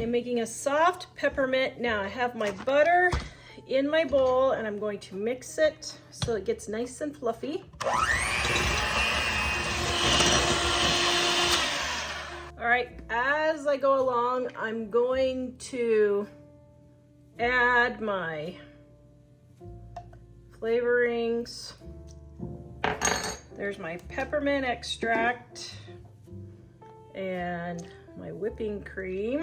am making a soft peppermint. Now I have my butter in my bowl and I'm going to mix it so it gets nice and fluffy. All right, as I go along, I'm going to add my flavorings. There's my peppermint extract and my whipping cream.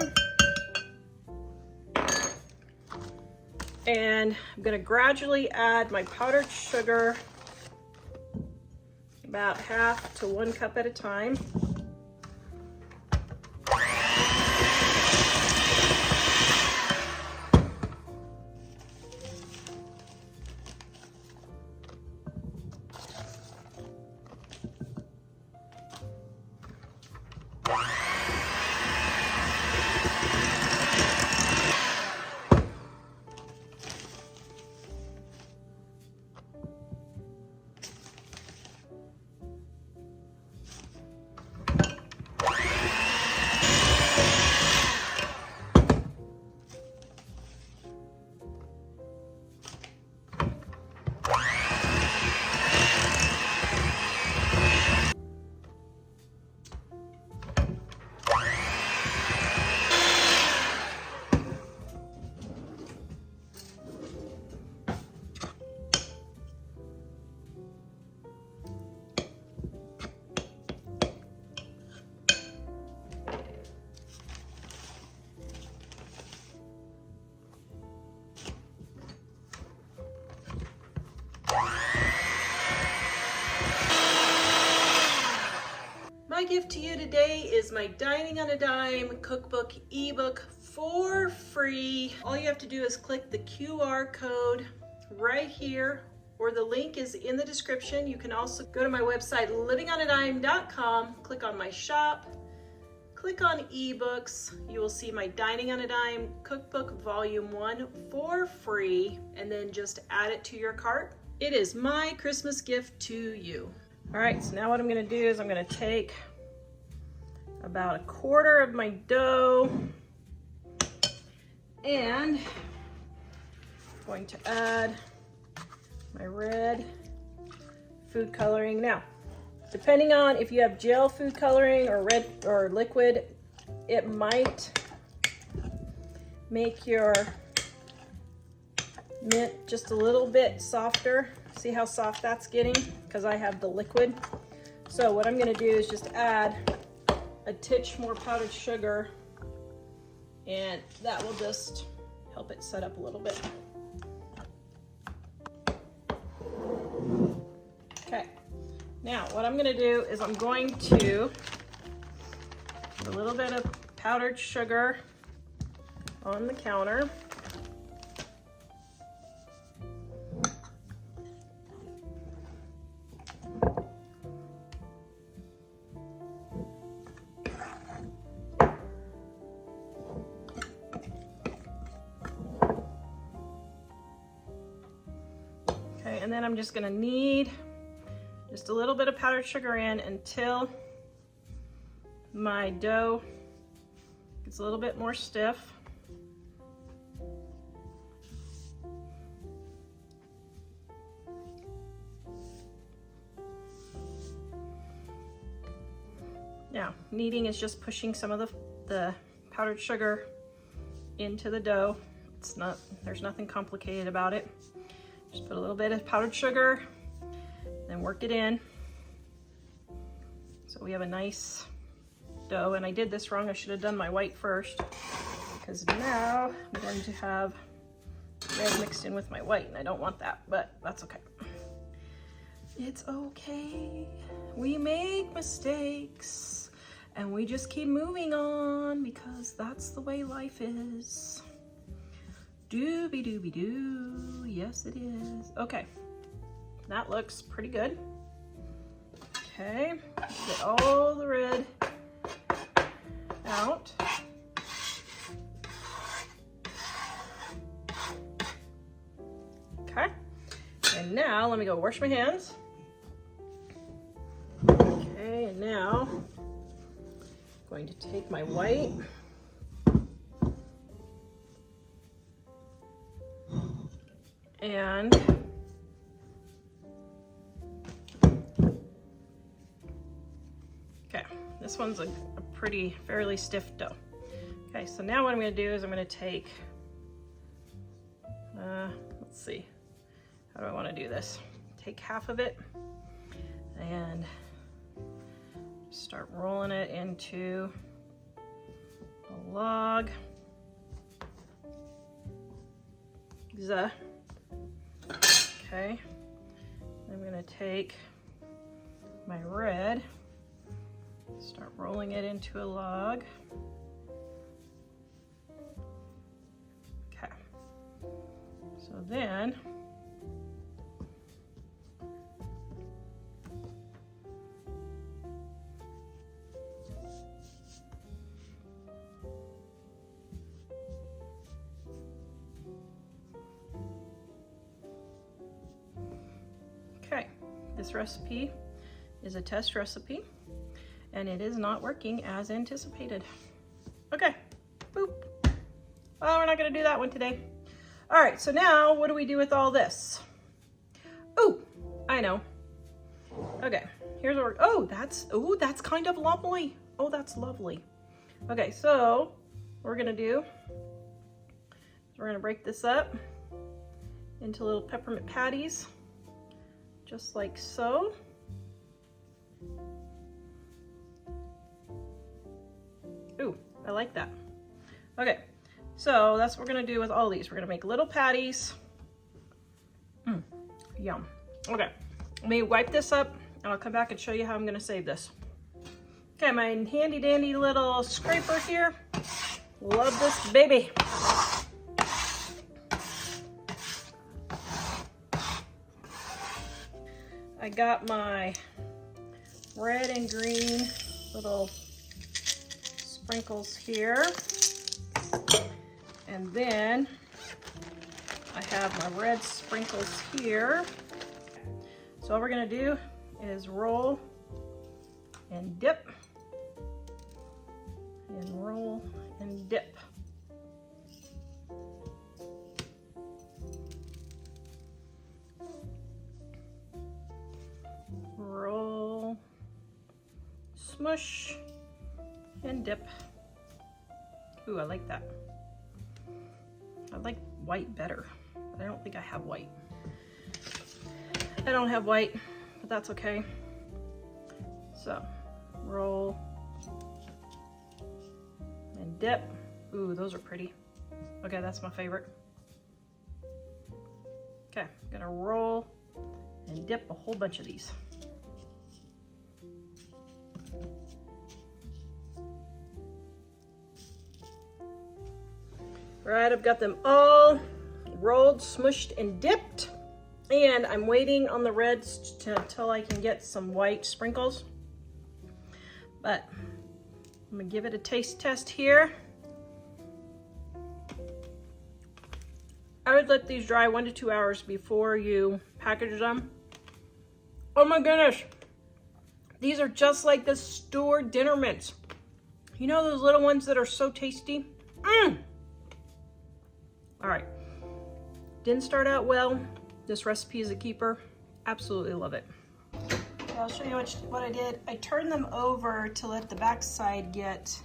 And I'm gonna gradually add my powdered sugar, about half to 1 cup at a time. My gift to you today is my Dining on a Dime cookbook ebook for free. All you have to do is click the QR code right here, or the link is in the description. You can also go to my website, livingonadime.com, click on my shop, click on ebooks. You will see my Dining on a Dime cookbook volume 1 for free, and then just add it to your cart. It is my Christmas gift to you. All right, so now what I'm gonna do is I'm gonna take about 1/4 of my dough and I'm going to add my red food coloring. Now, depending on if you have gel food coloring or red or liquid, it might make your mint just a little bit softer. See how soft that's getting? Because I have the liquid. So what I'm gonna do is just add a titch more powdered sugar, and that will just help it set up a little bit. Okay, now what I'm gonna do is I'm going to put a little bit of powdered sugar on the counter. And then I'm just gonna knead just a little bit of powdered sugar in until my dough gets a little bit more stiff. Now, kneading is just pushing some of the powdered sugar into the dough. There's nothing complicated about it. Just put a little bit of powdered sugar, then work it in. So we have a nice dough, and I did this wrong. I should have done my white first, because now I'm going to have red mixed in with my white, and I don't want that, but that's okay. It's okay. We make mistakes, and we just keep moving on, because that's the way life is. Dooby dooby doo, yes it is. Okay, that looks pretty good. Okay, get all the red out. Okay, and now let me go wash my hands. Okay, and now I'm going to take my white And okay, this one's a pretty, fairly stiff dough. Okay, so now what I'm gonna do is I'm gonna take, let's see, how do I wanna do this? Take half of it and start rolling it into a log. Okay, I'm gonna take my red, start rolling it into a log. Okay, so then this recipe is a test recipe and it is not working as anticipated. Okay, boop. Well, we're not gonna do that one today. All right, so now what do we do with all this? Oh, I know. Okay, here's what we're, that's kind of lovely. Oh, that's lovely. Okay, so what we're gonna do is we're gonna break this up into little peppermint patties. Just like so. Ooh, I like that. Okay, so that's what we're gonna do with all these. We're gonna make little patties. Yum. Okay, let me wipe this up and I'll come back and show you how I'm gonna save this. Okay, my handy dandy little scraper here. Love this baby. I got my red and green little sprinkles here. And then I have my red sprinkles here. So all we're gonna do is roll and dip. And roll and dip. Roll, smush, and dip. Ooh, I like that. I like white better, but I don't think I have white. I don't have white, but that's okay. So, roll and dip. Ooh, those are pretty. Okay, that's my favorite. Okay, I'm gonna roll and dip a whole bunch of these. Right, I've got them all rolled, smushed, and dipped. And I'm waiting on the reds until I can get some white sprinkles. But I'm gonna give it a taste test here. I would let these dry 1 to 2 hours before you package them. Oh my goodness. These are just like the store dinner mints. You know those little ones that are so tasty? All right, didn't start out well. This recipe is a keeper. Absolutely love it. Okay, I'll show you what I did. I turned them over to let the back side get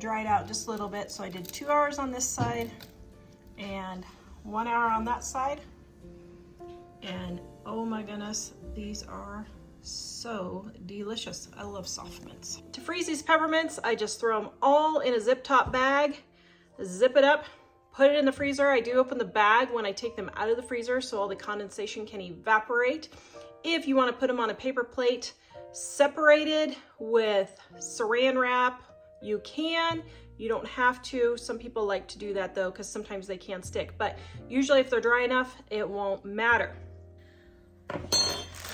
dried out just a little bit. So I did 2 hours on this side and 1 hour on that side. And oh my goodness, these are so delicious. I love soft mints. To freeze these peppermints, I just throw them all in a zip top bag, zip it up, put it in the freezer. I do open the bag when I take them out of the freezer so all the condensation can evaporate. If you want to put them on a paper plate separated with saran wrap, you can. You don't have to. Some people like to do that though because sometimes they can stick, but usually if they're dry enough, it won't matter.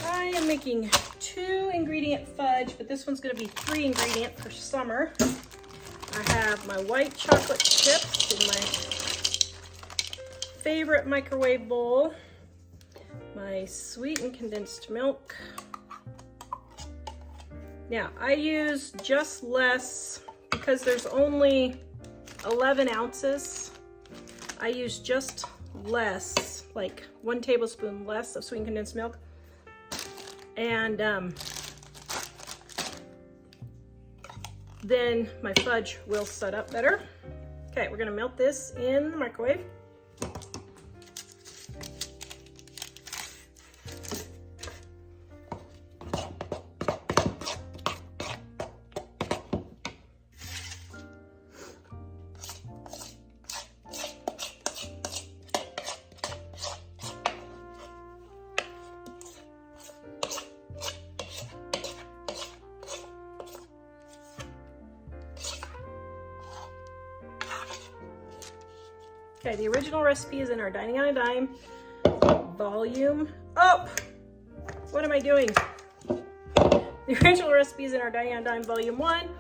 I am making 2 ingredient fudge, but this one's going to be 3 ingredient for summer. I have my white chocolate chips in my favorite microwave bowl, my sweetened condensed milk. Now I use just less because there's only 11 ounces. I use just less like 1 tablespoon less of sweetened condensed milk. And then my fudge will set up better. Okay, we're gonna melt this in the microwave. Okay, the original recipe is in our Dining on a Dime volume. Oh, what am I doing? The original recipe is in our Dining on a Dime volume 1,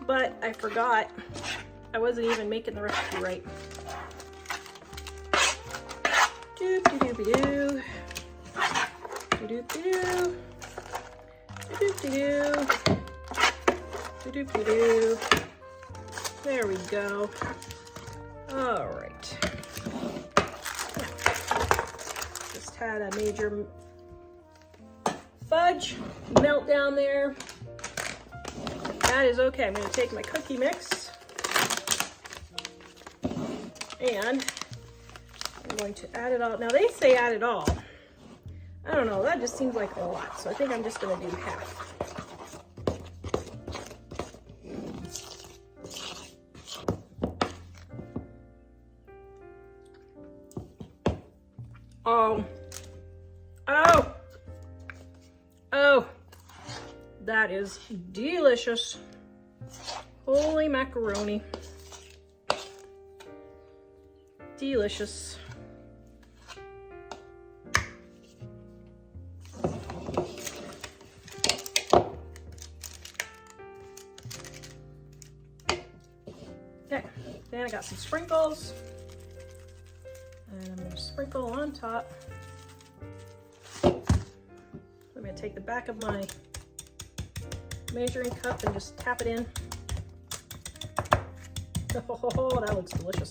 but I forgot. I wasn't even making the recipe right. Doop-de-doop-de-doo. Doop-de-doo. Doop-de-doo. Doop-de-doo. There we go. All right. Just had a major fudge meltdown there. That is okay. I'm going to take my cookie mix and I'm going to add it all. Now they say add it all. I don't know. That just seems like a lot. So I think I'm just going to do half. Oh, that is delicious. Holy macaroni. Delicious. Okay, then I got some sprinkles. And I'm going to sprinkle on top. I'm going to take the back of my measuring cup and just tap it in. Oh, that looks delicious.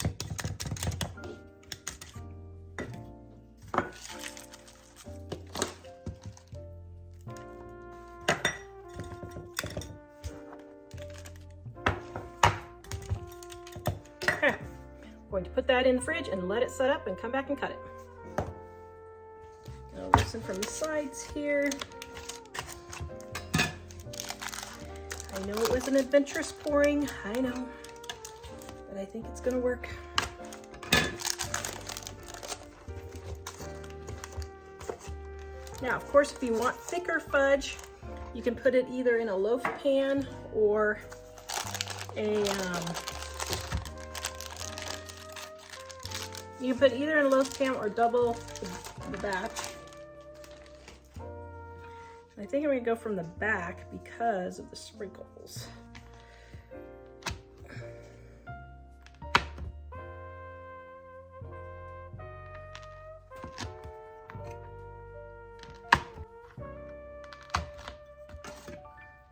Okay, I'm going to put that in the fridge and let it set up and come back and cut it. I'll loosen from the sides here. I know it was an adventurous pouring, I know, but I think it's gonna work. Now, of course, if you want thicker fudge, you can put it either in a loaf pan or a, you can put either in a loaf pan or double the batch. I think I'm gonna go from the back because of the sprinkles.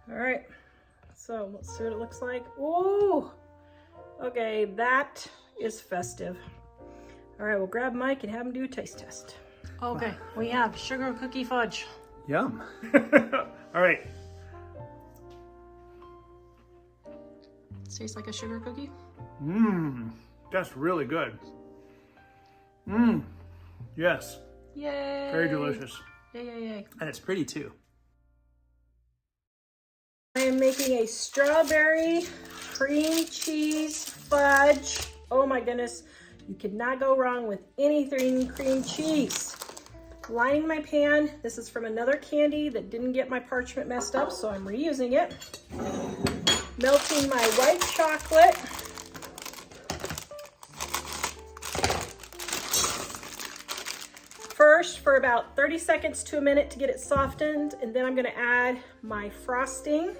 All right, so let's see what it looks like. Ooh, okay, that is festive. All right, we'll grab Mike and have him do a taste test. Okay, we have sugar cookie fudge. Yum. All right. Tastes like a sugar cookie? Mmm, that's really good. Yes. Yay. Very delicious. Yay, yay, yay. And it's pretty too. I am making a strawberry cream cheese fudge. Oh my goodness. You could not go wrong with anything cream cheese. Lining my pan. This is from another candy that didn't get my parchment messed up, so I'm reusing it. Melting my white chocolate. First for about 30 seconds to a minute to get it softened, and then I'm going to add my frosting.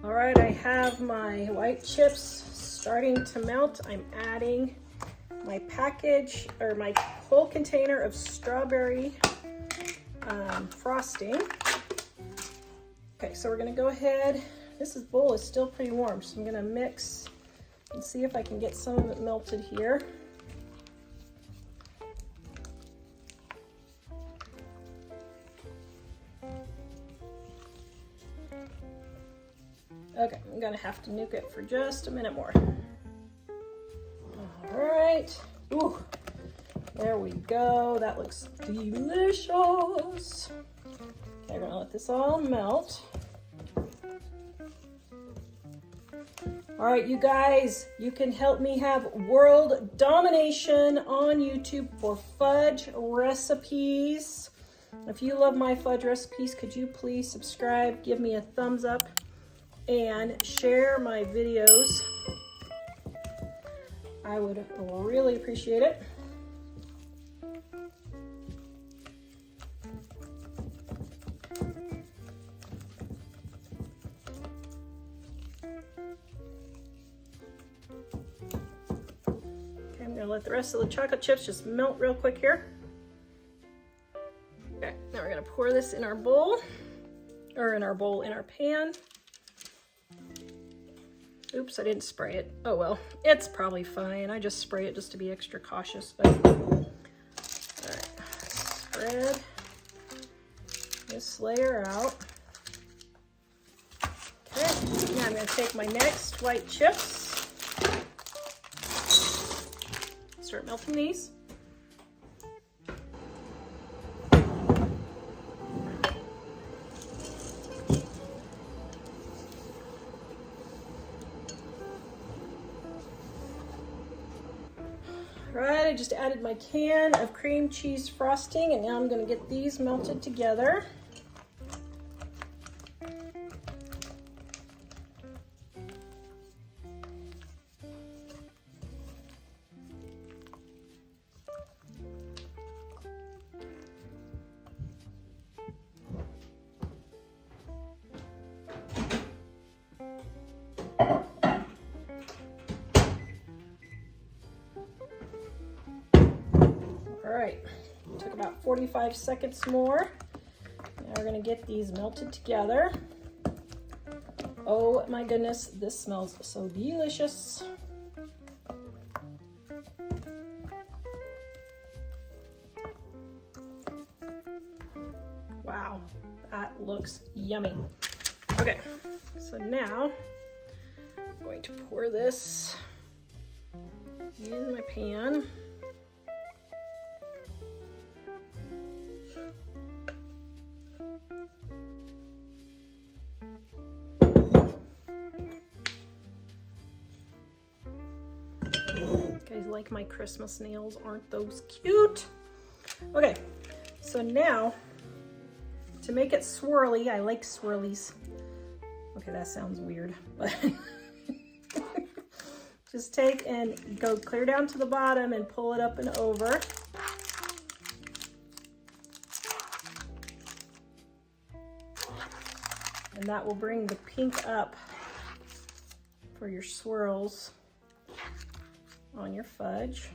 All right, I have my white chips starting to melt. I'm adding my package or my whole container of strawberry frosting. Okay, so we're gonna go ahead. This bowl is still pretty warm, so I'm gonna mix Let's see if I can get some of it melted here. Okay, I'm gonna have to nuke it for just a minute more. All right. Ooh, there we go. That looks delicious. Okay, we're gonna let this all melt. All right, you guys, you can help me have world domination on YouTube for fudge recipes. If you love my fudge recipes, could you please subscribe, give me a thumbs up, and share my videos? I would really appreciate it. I'm gonna let the rest of the chocolate chips just melt real quick here. Okay, now we're gonna pour this in our bowl, or in our pan. Oops, I didn't spray it. Oh well, it's probably fine. I just spray it just to be extra cautious, but. All right, spread this layer out. Okay, now I'm gonna take my next white chips. Start melting these. Right, I just added my can of cream cheese frosting, and now I'm going to get these melted together. All right, took about 45 seconds more. Now we're gonna get these melted together. Oh my goodness, this smells so delicious. Wow, that looks yummy. Okay, so now I'm going to pour this in my pan. Guys like my Christmas nails, aren't those cute? Okay, so now to make it swirly, I like swirlies. Okay, that sounds weird, but just take and go clear down to the bottom and pull it up and over. And that will bring the pink up for your swirls on your fudge.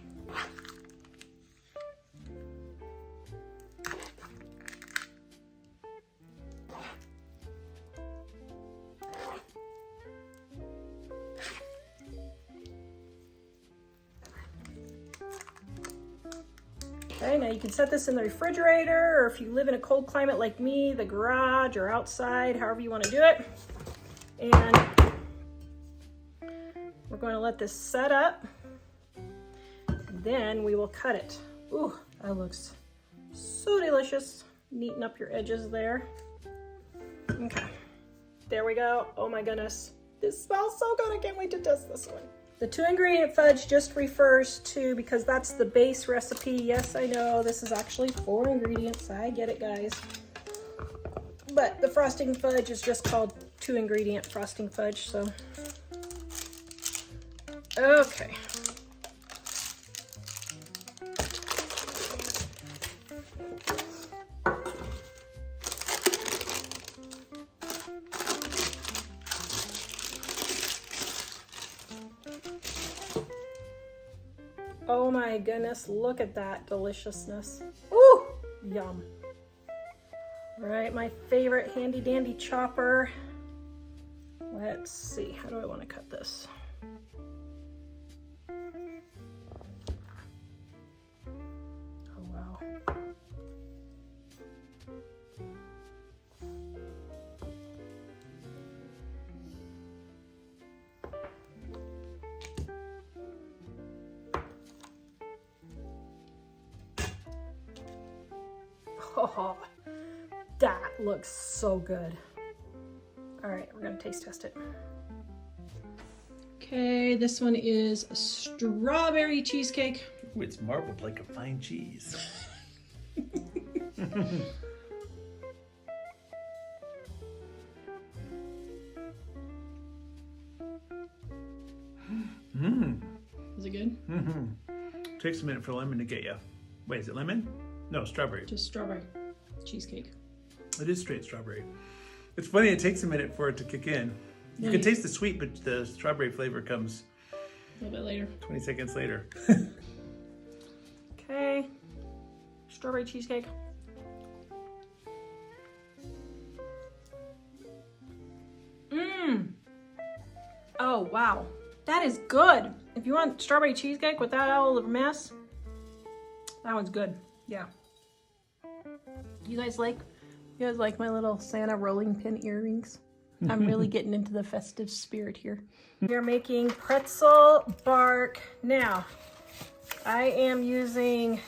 Okay, now you can set this in the refrigerator, or if you live in a cold climate like me, the garage or outside, however you want to do it. And we're going to let this set up. Then we will cut it. Ooh, that looks so delicious. Neaten up your edges there. Okay, there we go. Oh my goodness, this smells so good. I can't wait to test this one. The 2-ingredient fudge just refers to, because that's the base recipe. Yes, I know this is actually 4 ingredients. I get it, guys. But the frosting fudge is just called 2-ingredient frosting fudge, so. Okay. Oh my goodness, look at that deliciousness. Ooh, yum. All right, my favorite handy dandy chopper. Let's see, how do I want to cut this? go. Oh, that looks so good. All right, we're gonna taste test it. Okay, this one is a strawberry cheesecake. Ooh, it's marbled like a fine cheese. Mmm. Is it good? Mm-hmm. Takes a minute for lemon to get you. Wait, is it lemon? No, strawberry. Just strawberry cheesecake. It is straight strawberry. It's funny, it takes a minute for it to kick in. You can taste the sweet, but the strawberry flavor comes a little bit later. 20 seconds later. Okay, strawberry cheesecake. Mmm. Oh, wow. That is good. If you want strawberry cheesecake without all the mess, that one's good. Yeah. You guys like my little Santa rolling pin earrings? I'm really getting into the festive spirit here. We're making pretzel bark. Now, I am using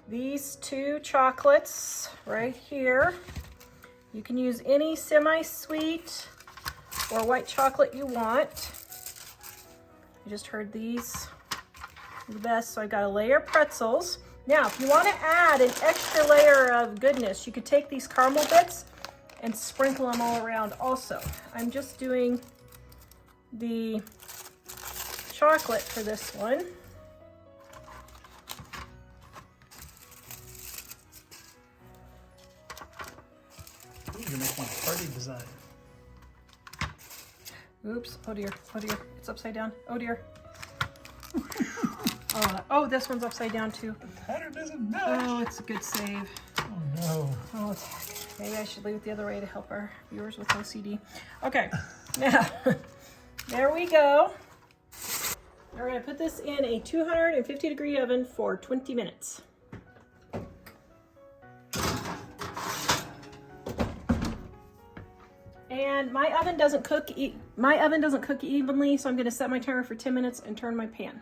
these two chocolates right here. You can use any semi-sweet or white chocolate you want. I just heard these are the best, so I've got a layer of pretzels. Now, if you want to add an extra layer of goodness, you could take these caramel bits and sprinkle them all around also. I'm just doing the chocolate for this one. Ooh, you make one party design. Oops, oh dear, it's upside down, oh dear. Oh, this one's upside down too. The pattern doesn't match. Oh, it's a good save. Oh no. Oh, maybe I should leave it the other way to help our viewers with OCD. Okay, now, there we go. We're gonna put this in a 250-degree oven for 20 minutes. And my oven doesn't cook evenly, so I'm gonna set my timer for 10 minutes and turn my pan.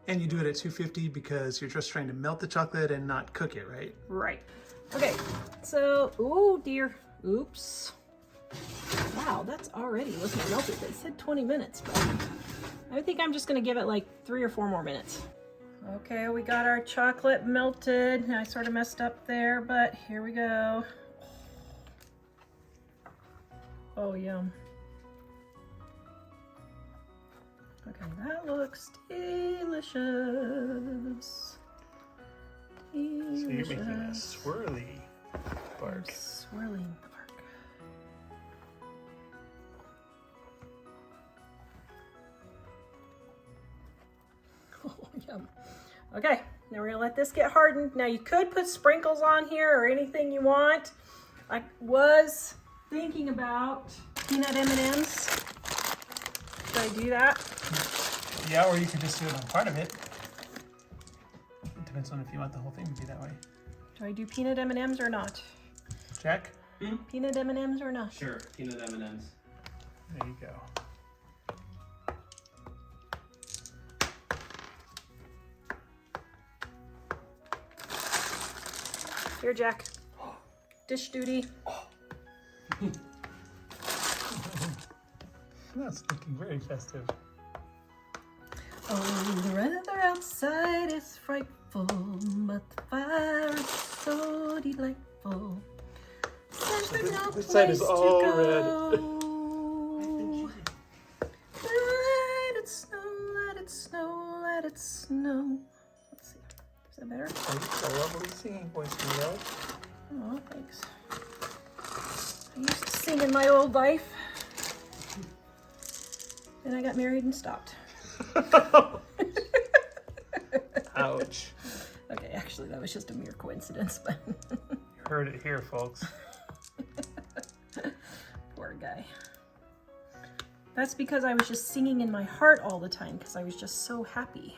And you do it at 250 because you're just trying to melt the chocolate and not cook it, right? Right. Okay, so, oh dear, oops. Wow, that's already looking melted. They said 20 minutes, but I think I'm just gonna give it like 3 or 4 more minutes. Okay, we got our chocolate melted. I sort of messed up there, but here we go. Oh, yum. Okay, that looks delicious. So you're making a swirly bark. Swirling bark. Oh, yum. Okay, now we're gonna let this get hardened. Now you could put sprinkles on here or anything you want. I was thinking about peanut M&Ms. Should I do that? Yeah, or you could just do it on part of it. It depends on if you want the whole thing to be that way. Do I do peanut M&Ms or not? Jack? Peanut M&Ms or not? Sure, peanut M&Ms. There you go. Here, Jack. Dish duty. That's looking very festive. Oh, the weather outside is frightful, but the fire is so delightful. This side is all red. Let it snow, let it snow, let it snow. Let's see. Is that better? That's a lovely singing voice, you know. Oh, thanks. I used to sing in my old life. Then I got married and stopped. Ouch. Okay, actually, that was just a mere coincidence, but You heard it here, folks. poor guy. That's because I was just singing in my heart all the time because I was just so happy.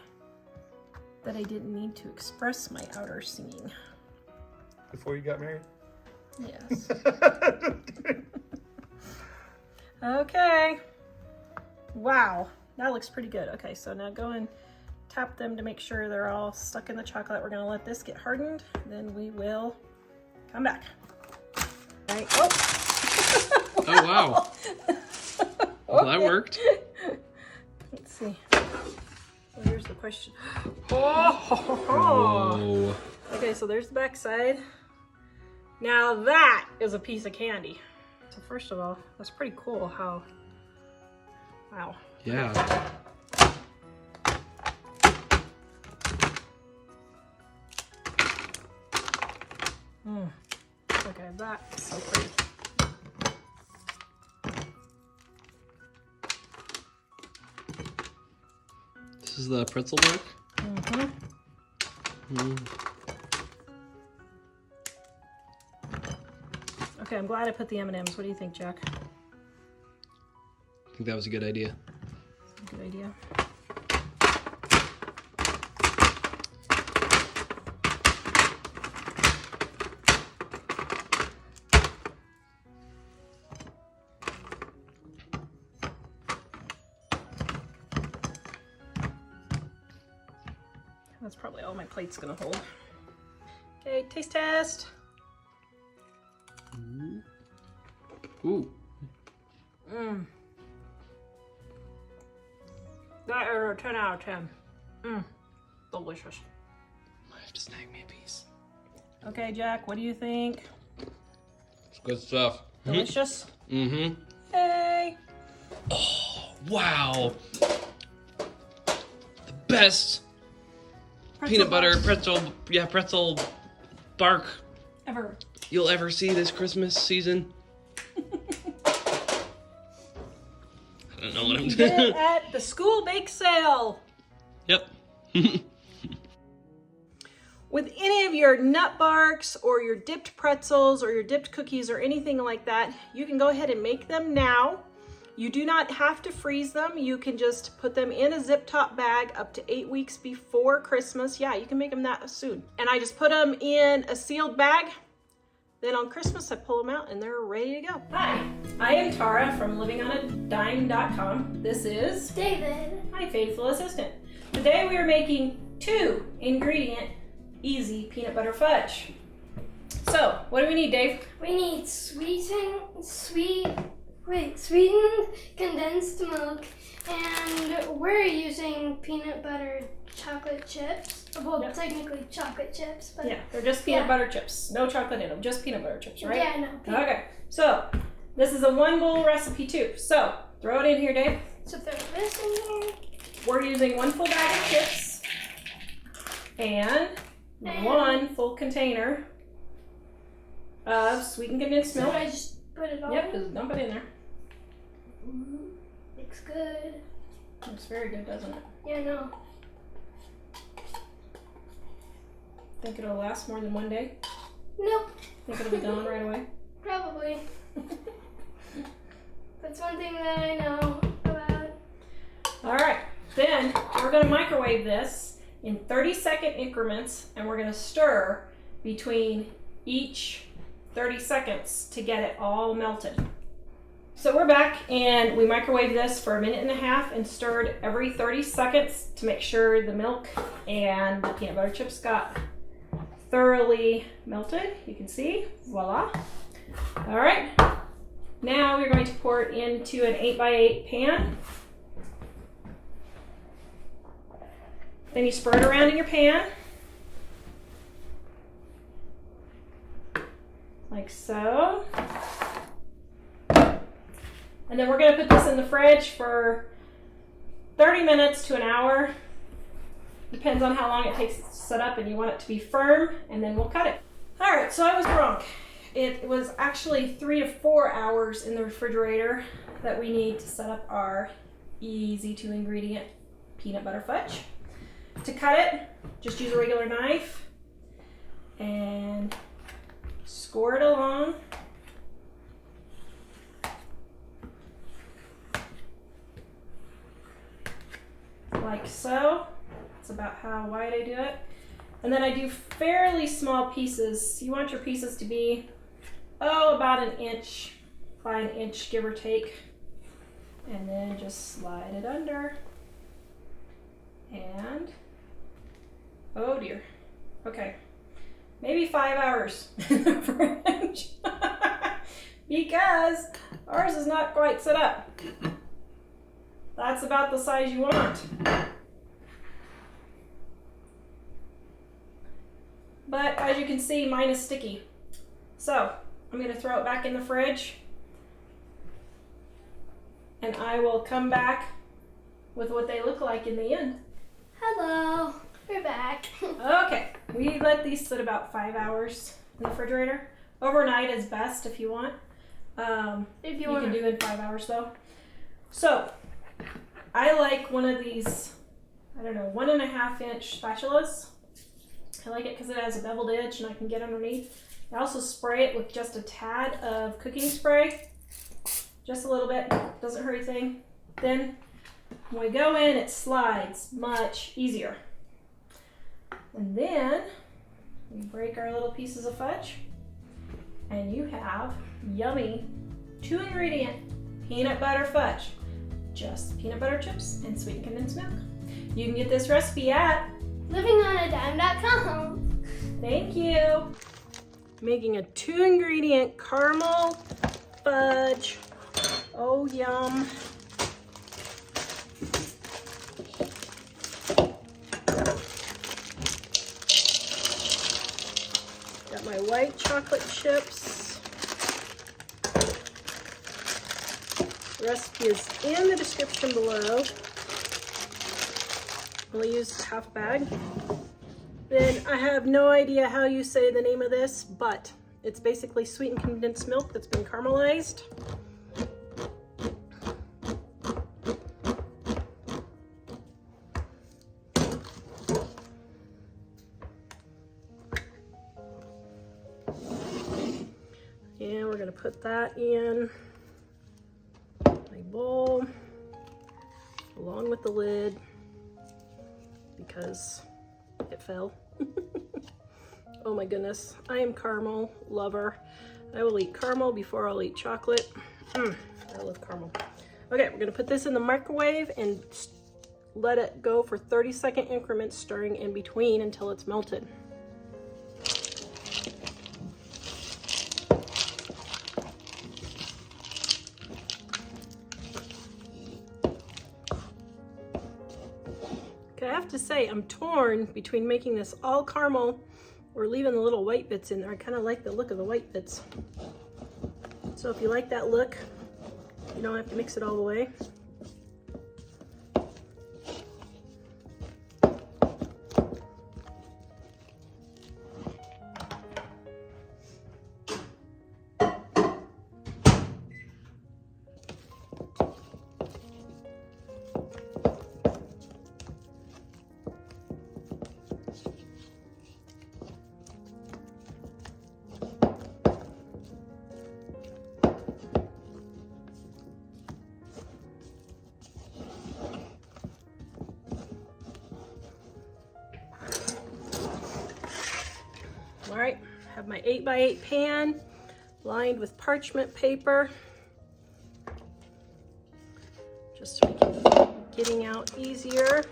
that I didn't need to express my outer seeing. Before you got married? Yes. Okay. Wow, that looks pretty good. Okay, so now go and tap them to make sure they're all stuck in the chocolate. We're gonna let this get hardened, then we will come back. All right. Oh. Oh, wow. Well, that worked. Let's see. So here's the question. Oh. Okay, so there's the back side. Now that is a piece of candy. So first of all, that's pretty cool how, wow. Yeah. Okay, that's so pretty. This is the pretzel bark? Mm-hmm. Okay, I'm glad I put the M&Ms. What do you think, Jack? I think that was a good idea. Good idea. That's probably all my plate's gonna hold. Okay, taste test. Ooh. That is a 10 out of 10. Delicious. I have to snag me a piece. Okay, Jack, what do you think? It's good stuff. Delicious? Mm-hmm. Hey! Oh, wow. The best peanut butter pretzel bark Ever. you'll ever see this Christmas season. I don't know what I'm Get doing. it at the school bake sale. Yep. With any of your nut barks or your dipped pretzels or your dipped cookies or anything like that, you can go ahead and make them now. You do not have to freeze them. You can just put them in a zip top bag up to 8 weeks before Christmas. Yeah, you can make them that soon. And I just put them in a sealed bag. Then on Christmas, I pull them out and they're ready to go. Hi, I am Tara from livingonadime.com. This is David. my faithful assistant. Today we are making 2 ingredient easy peanut butter fudge. So, what do we need, Dave? We need sweetened condensed milk, and we're using peanut butter chocolate chips. Well, Yep. technically chocolate chips, but Yeah, they're just peanut butter chips. No chocolate in them, just peanut butter chips, right? yeah, no. Okay, so this is a 1 bowl recipe too. So, throw it in here, Dave. So throw this in here. We're using 1 full bag of chips and 1 full container of sweetened condensed So milk. I just put it all Yep, in. just dump it in there. Looks good. Looks very good, doesn't it? Yeah, no. Think it'll last more than 1 day? Nope. Think it'll be gone right away? Probably. That's one thing that I know about. All right, then we're gonna microwave this in 30-second increments, and we're gonna stir between each 30 seconds to get it all melted. So we're back, and we microwaved this for 1.5 minutes and stirred every 30 seconds to make sure the milk and the peanut butter chips got thoroughly melted. You can see, voila. All right, now we're going to pour it into an 8x8 pan. Then you spread it around in your pan, like so. And then we're gonna put this in the fridge for 30 minutes to an hour. Depends on how long it takes to set up and you want it to be firm, and then we'll cut it. All right, so I was wrong. It was actually 3 to 4 hours in the refrigerator that we need to set up our easy 2 ingredient peanut butter fudge. To cut it, just use a regular knife and score it along. Like so. That's about how wide I do it. And then I do fairly small pieces. You want your pieces to be, about an inch by an inch, give or take. And then just slide it under. And, oh dear. Okay, maybe 5 hours in the fridge. Because ours is not quite set up. That's about the size you want. But as you can see, mine is sticky. So I'm going to throw it back in the fridge. And I will come back with what they look like in the end. Hello, we're back. Okay, we let these sit about 5 hours in the refrigerator. Overnight is best if you want. If you can do in 5 hours though. So I like one of these, 1.5 inch spatulas. I like it because it has a beveled edge and I can get underneath. I also spray it with just a tad of cooking spray. Just a little bit, doesn't hurt anything. Then when we go in, it slides much easier. And then we break our little pieces of fudge and you have yummy 2-ingredient peanut butter fudge. Just peanut butter chips and sweetened condensed milk. You can get this recipe at livingonadime.com. Thank you. Making a 2-ingredient caramel fudge. Oh, yum. Got my white chocolate chips. The recipe is in the description below. Only used half a bag. Then I have no idea how you say the name of this, but it's basically sweetened condensed milk that's been caramelized. And we're gonna put that in my bowl along with the lid because it fell. Oh my goodness, I am caramel lover. I will eat caramel before I'll eat chocolate. I love caramel. Okay, we're gonna put this in the microwave and let it go for 30-second increments, stirring in between until it's melted. I have to say, I'm torn between making this all caramel or leaving the little white bits in there. I kind of like the look of the white bits. So if you like that look, you don't have to mix it all the way. All right, I have my 8x8 pan lined with parchment paper, just to make it getting out easier.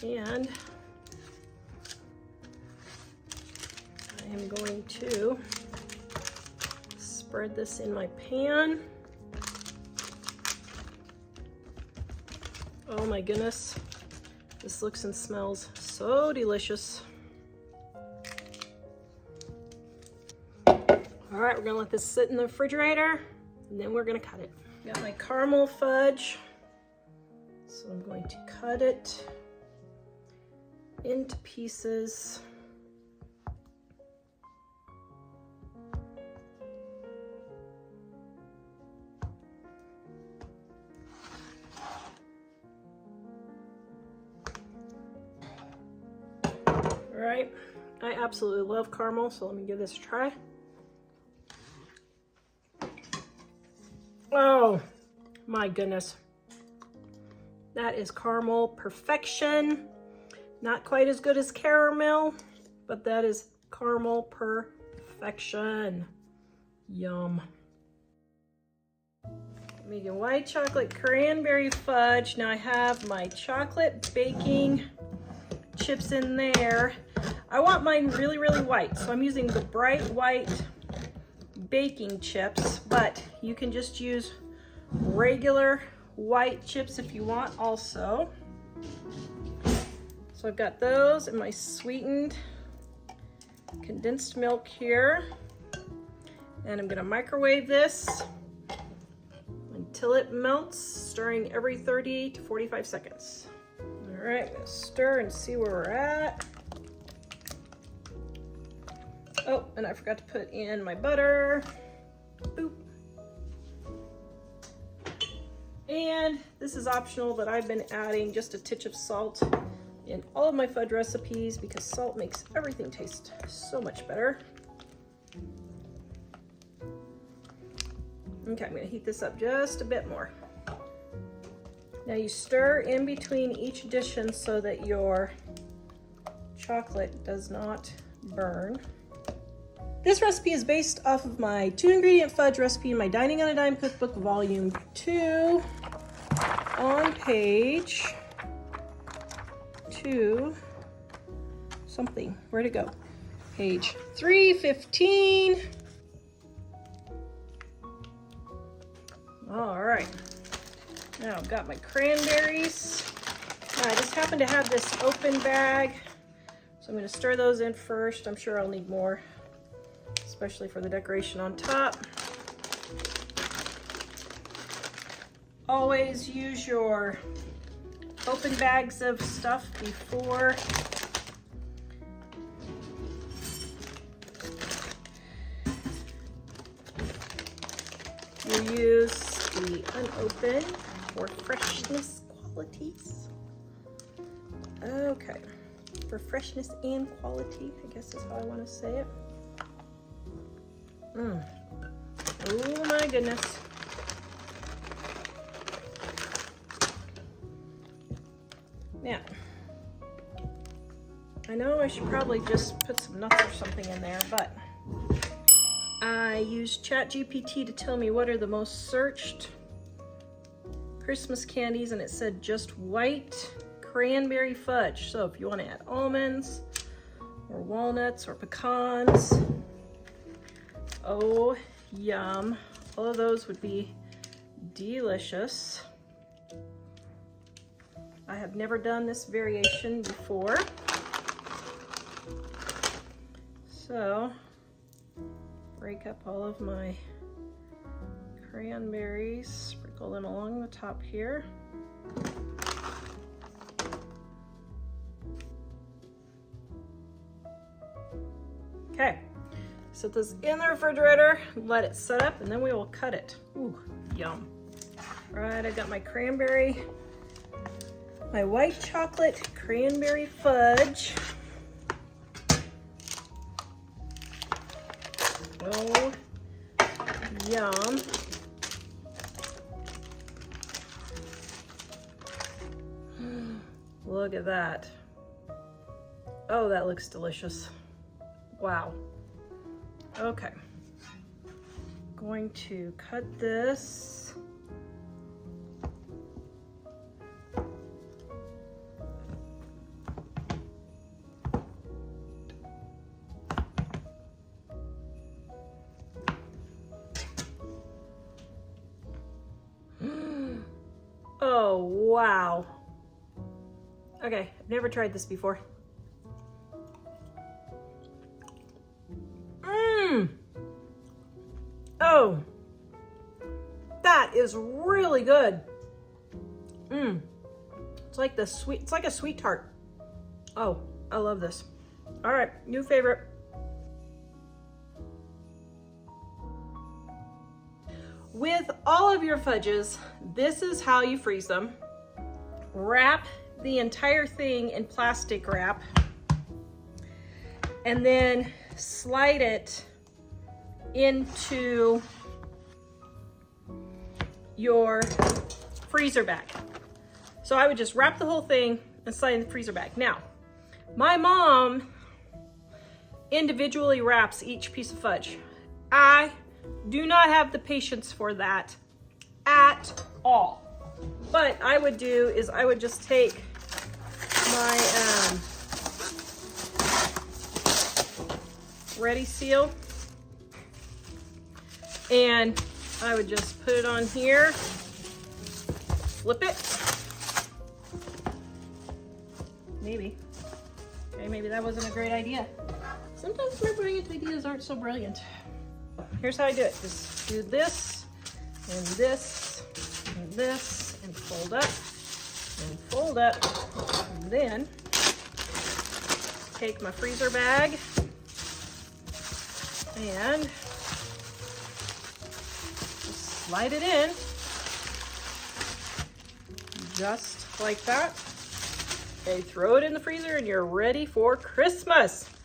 And I am going to spread this in my pan. Oh my goodness, this looks and smells so delicious. All right, we're gonna let this sit in the refrigerator and then we're gonna cut it. Got my caramel fudge, so I'm going to cut it into pieces. All right, I absolutely love caramel, so let me give this a try. Oh my goodness. That is caramel perfection. Not quite as good as caramel, but that is caramel perfection. Yum. Making white chocolate cranberry fudge. Now I have my chocolate baking chips in there. I want mine really, really white, so I'm using the bright white baking chips, but you can just use regular white chips if you want also. So I've got those and my sweetened condensed milk here. And I'm gonna microwave this until it melts, stirring every 30 to 45 seconds. All right, I'm gonna stir and see where we're at. Oh, and I forgot to put in my butter. Boop. And this is optional, but I've been adding just a titch of salt in all of my fudge recipes because salt makes everything taste so much better. Okay, I'm gonna heat this up just a bit more. Now you stir in between each addition so that your chocolate does not burn. This recipe is based off of my 2-ingredient fudge recipe in my Dining on a Dime cookbook, volume 2, on page 2 something. Where'd it go? Page 315. All right. Now I've got my cranberries. Now I just happen to have this open bag, so I'm going to stir those in first. I'm sure I'll need more, especially for the decoration on top. Always use your open bags of stuff before you use the unopened for freshness qualities. Okay, for freshness and quality, I guess is how I want to say it. Oh my goodness. Now, I know I should probably just put some nuts or something in there, but I used ChatGPT to tell me what are the most searched Christmas candies, and it said just white cranberry fudge. So if you want to add almonds or walnuts or pecans, oh yum, all of those would be delicious. I have never done this variation before, so break up all of my cranberries, sprinkle them along the top here. Okay, set this in the refrigerator, let it set up, and then we will cut it. Ooh, yum. All right, I got my cranberry, my white chocolate cranberry fudge. Oh, yum. Look at that. Oh, that looks delicious. Wow. Okay. Going to cut this. Oh, wow. Okay, I've never tried this before. Oh, that is really good. It's like it's like a sweet tart. Oh, I love this. All right, new favorite. With all of your fudges, this is how you freeze them. Wrap the entire thing in plastic wrap and then slide it into your freezer bag. So I would just wrap the whole thing and slide in the freezer bag. Now, My mom individually wraps each piece of fudge. I do not have the patience for that at all. What I would do is I would just take my Ready Seal and I would just put it on here, flip it. Maybe. Okay, maybe that wasn't a great idea. Sometimes my brilliant ideas aren't so brilliant. Here's how I do it. Just do this, and this, and this, and fold up, and fold up. And then take my freezer bag and just slide it in, just like that. Okay, throw it in the freezer and you're ready for Christmas.